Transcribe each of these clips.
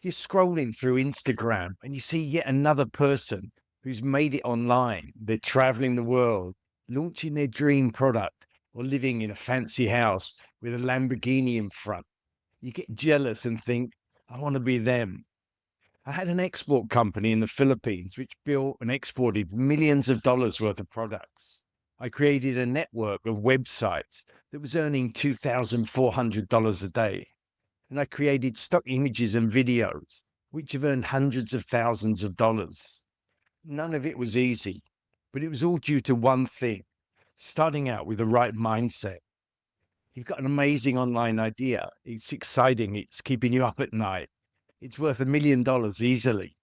You're scrolling through Instagram and you see yet another person who's made it online. They're traveling the world, launching their dream product, or living in a fancy house with a Lamborghini in front. You get jealous and think, I want to be them. I had an export company in the Philippines which built and exported millions of dollars worth of products. I created a network of websites that was earning $2,400 a day. And I created stock images and videos, which have earned hundreds of thousands of dollars. None of it was easy, but it was all due to one thing: starting out with the right mindset. You've got an amazing online idea. It's exciting. It's keeping you up at night. It's worth $1 million easily.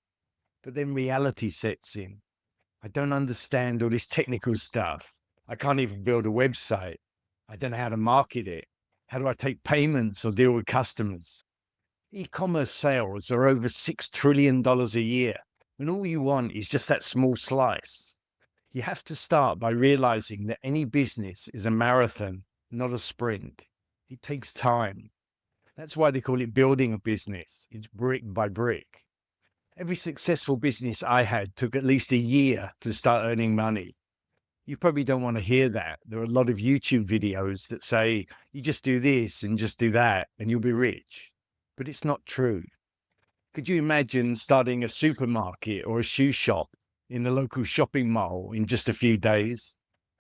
But then reality sets in. I don't understand all this technical stuff. I can't even build a website. I don't know how to market it. How do I take payments or deal with customers? E-commerce sales are over $6 trillion a year, and all you want is just that small slice. You have to start by realizing that any business is a marathon, not a sprint. It takes time. That's why they call it building a business. It's brick by brick. Every successful business I had took at least a year to start earning money. You probably don't want to hear that. There are a lot of YouTube videos that say, you just do this and just do that, and you'll be rich. But it's not true. Could you imagine starting a supermarket or a shoe shop in the local shopping mall in just a few days?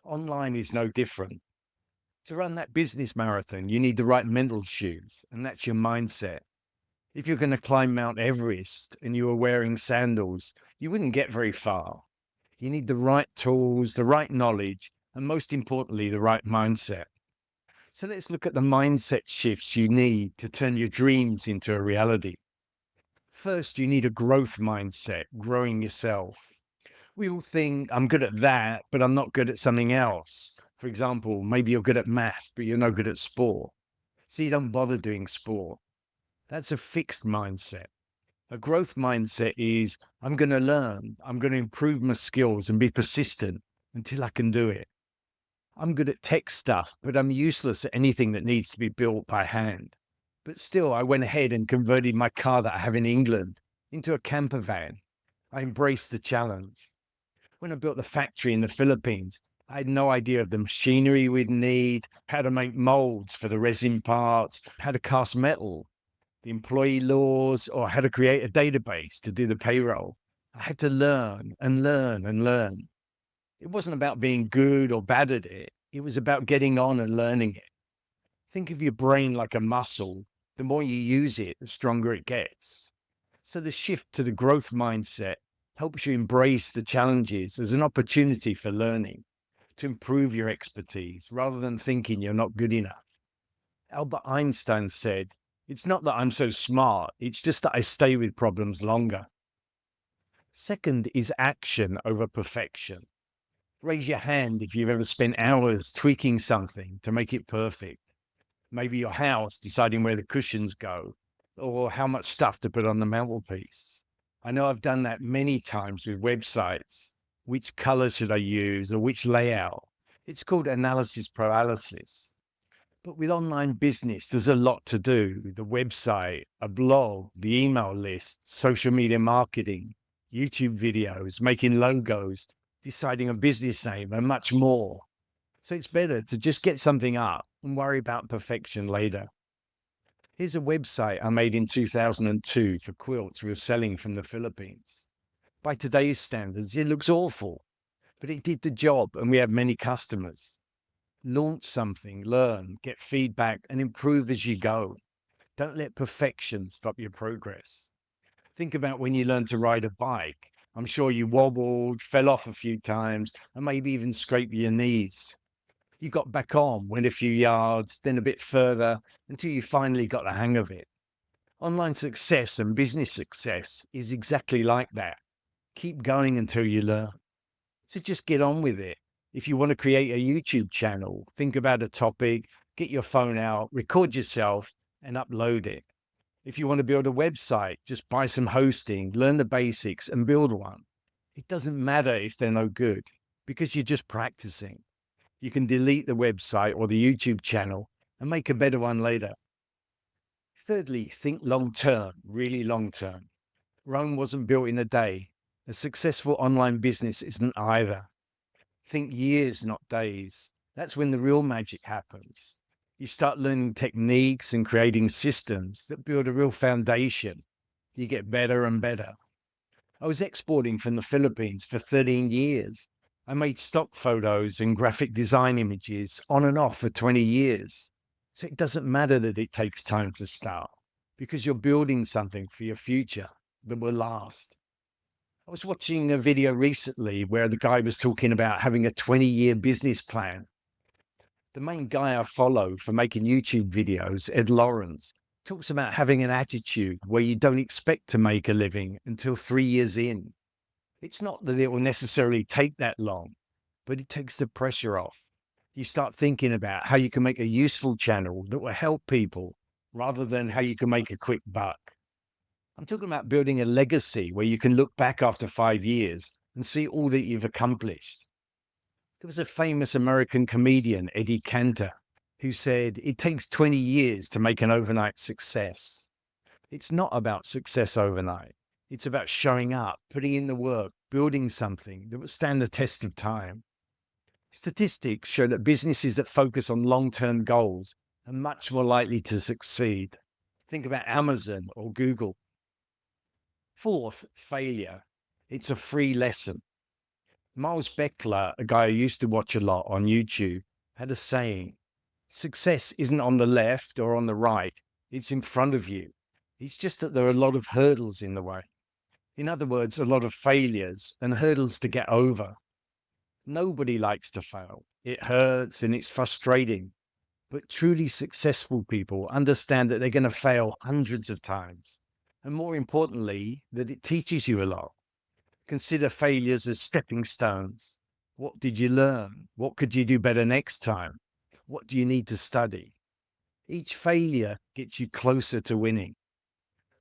Online is no different. To run that business marathon, you need the right mental shoes, and that's your mindset. If you're going to climb Mount Everest and you are wearing sandals, you wouldn't get very far. You need the right tools, the right knowledge, and most importantly, the right mindset. So let's look at the mindset shifts you need to turn your dreams into a reality. First, you need a growth mindset, growing yourself. We all think, I'm good at that, but I'm not good at something else. For example, maybe you're good at math, but you're no good at sport. So you don't bother doing sport. That's a fixed mindset. A growth mindset is, I'm going to learn, I'm going to improve my skills and be persistent until I can do it. I'm good at tech stuff, but I'm useless at anything that needs to be built by hand. But still, I went ahead and converted my car that I have in England into a camper van. I embraced the challenge. When I built the factory in the Philippines, I had no idea of the machinery we'd need, how to make molds for the resin parts, how to cast metal, the employee laws, or how to create a database to do the payroll. I had to learn and learn and learn. It wasn't about being good or bad at it. It was about getting on and learning it. Think of your brain like a muscle. The more you use it, the stronger it gets. So the shift to the growth mindset helps you embrace the challenges as an opportunity for learning, to improve your expertise rather than thinking you're not good enough. Albert Einstein said, it's not that I'm so smart, it's just that I stay with problems longer. Second is action over perfection. Raise your hand if you've ever spent hours tweaking something to make it perfect. Maybe your house, deciding where the cushions go, or how much stuff to put on the mantelpiece. I know I've done that many times with websites. Which color should I use or which layout? It's called analysis paralysis. But with online business, there's a lot to do. The website, a blog, the email list, social media marketing, YouTube videos, making logos, deciding a business name, and much more. So it's better to just get something up and worry about perfection later. Here's a website I made in 2002 for quilts we were selling from the Philippines. By today's standards, it looks awful, but it did the job and we have many customers. Launch something, learn, get feedback, and improve as you go. Don't let perfection stop your progress. Think about when you learned to ride a bike. I'm sure you wobbled, fell off a few times, and maybe even scraped your knees. You got back on, went a few yards, then a bit further, until you finally got the hang of it. Online success and business success is exactly like that. Keep going until you learn. So just get on with it. If you want to create a YouTube channel, think about a topic, get your phone out, record yourself, and upload it. If you want to build a website, just buy some hosting, learn the basics, and build one. It doesn't matter if they're no good, because you're just practicing. You can delete the website or the YouTube channel and make a better one later. Thirdly, think long term, really long term. Rome wasn't built in a day. A successful online business isn't either. Think years, not days. That's when the real magic happens. You start learning techniques and creating systems that build a real foundation. You get better and better. I was exporting from the Philippines for 13 years. I made stock photos and graphic design images on and off for 20 years. So it doesn't matter that it takes time to start because you're building something for your future that will last. I was watching a video recently where the guy was talking about having a 20-year business plan. The main guy I follow for making YouTube videos, Ed Lawrence, talks about having an attitude where you don't expect to make a living until 3 years in. It's not that it will necessarily take that long, but it takes the pressure off. You start thinking about how you can make a useful channel that will help people rather than how you can make a quick buck. I'm talking about building a legacy where you can look back after 5 years and see all that you've accomplished. There was a famous American comedian, Eddie Cantor, who said it takes 20 years to make an overnight success. It's not about success overnight. It's about showing up, putting in the work, building something that will stand the test of time. Statistics show that businesses that focus on long-term goals are much more likely to succeed. Think about Amazon or Google. Fourth, failure. It's a free lesson. Miles Beckler, a guy I used to watch a lot on YouTube, had a saying, success isn't on the left or on the right, it's in front of you. It's just that there are a lot of hurdles in the way. In other words, a lot of failures and hurdles to get over. Nobody likes to fail. It hurts and it's frustrating. But truly successful people understand that they're going to fail hundreds of times. And more importantly, that it teaches you a lot. Consider failures as stepping stones. What did you learn? What could you do better next time? What do you need to study? Each failure gets you closer to winning.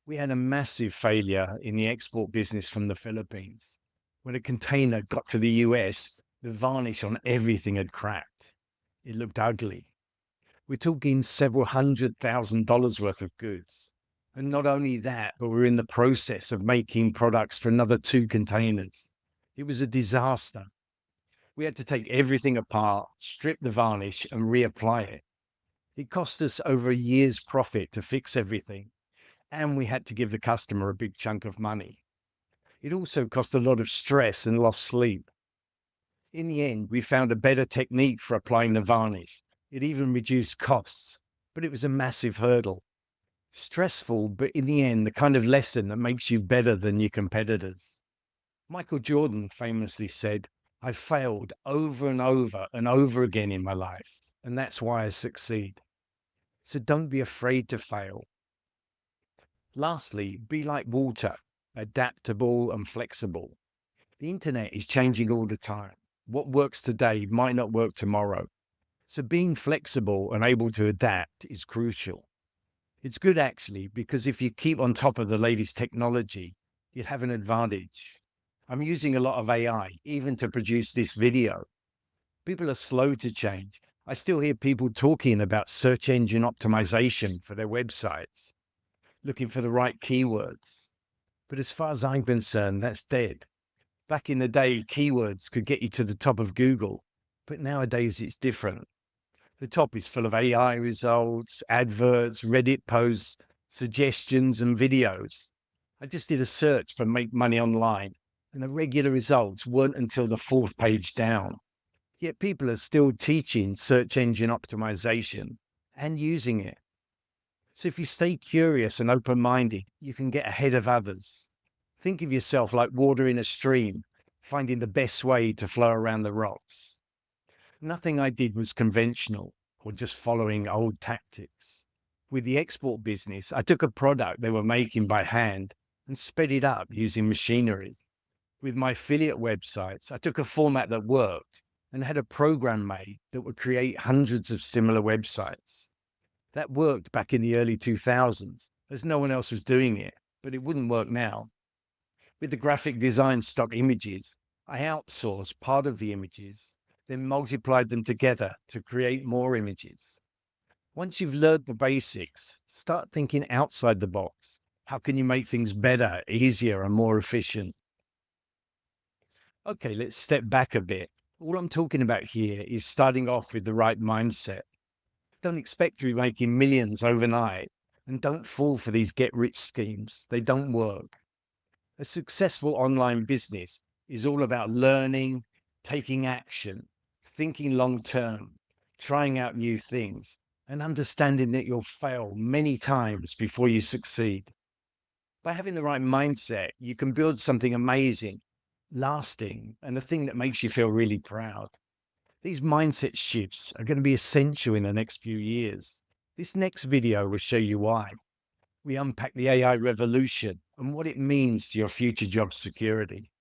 We had a massive failure in the export business from the Philippines. When a container got to the US, the varnish on everything had cracked. It looked ugly. We're talking several $100,000 worth of goods. And not only that, but we're in the process of making products for another 2 containers. It was a disaster. We had to take everything apart, strip the varnish, and reapply it. It cost us over a year's profit to fix everything, and we had to give the customer a big chunk of money. It also cost a lot of stress and lost sleep. In the end, we found a better technique for applying the varnish. It even reduced costs, but it was a massive hurdle. Stressful, but in the end, the kind of lesson that makes you better than your competitors. Michael Jordan famously said, I failed over and over again in my life, and that's why I succeed. So don't be afraid to fail. Lastly, be like water, adaptable and flexible. The internet is changing all the time. What works today might not work tomorrow. So being flexible and able to adapt is crucial. It's good actually, because if you keep on top of the latest technology, you'd have an advantage. I'm using a lot of AI, even to produce this video. People are slow to change. I still hear people talking about search engine optimization for their websites, looking for the right keywords. But as far as I'm concerned, that's dead. Back in the day, keywords could get you to the top of Google, but nowadays it's different. The top is full of AI results, adverts, Reddit posts, suggestions, and videos. I just did a search for make money online, and the regular results weren't until the 4th page down. Yet people are still teaching search engine optimization and using it. So if you stay curious and open-minded, you can get ahead of others. Think of yourself like water in a stream, finding the best way to flow around the rocks. Nothing I did was conventional or just following old tactics. With the export business, I took a product they were making by hand and sped it up using machinery. With my affiliate websites, I took a format that worked and had a program made that would create hundreds of similar websites. That worked back in the early 2000s, as no one else was doing it, but it wouldn't work now. With the graphic design stock images, I outsourced part of the images, then multiplied them together to create more images. Once you've learned the basics, start thinking outside the box. How can you make things better, easier, and more efficient? Okay, let's step back a bit. All I'm talking about here is starting off with the right mindset. Don't expect to be making millions overnight, and don't fall for these get rich schemes. They don't work. A successful online business is all about learning, taking action, thinking long term, trying out new things, and understanding that you'll fail many times before you succeed. By having the right mindset, you can build something amazing, lasting, and a thing that makes you feel really proud. These mindset shifts are going to be essential in the next few years. This next video will show you why. We unpack the AI revolution and what it means to your future job security.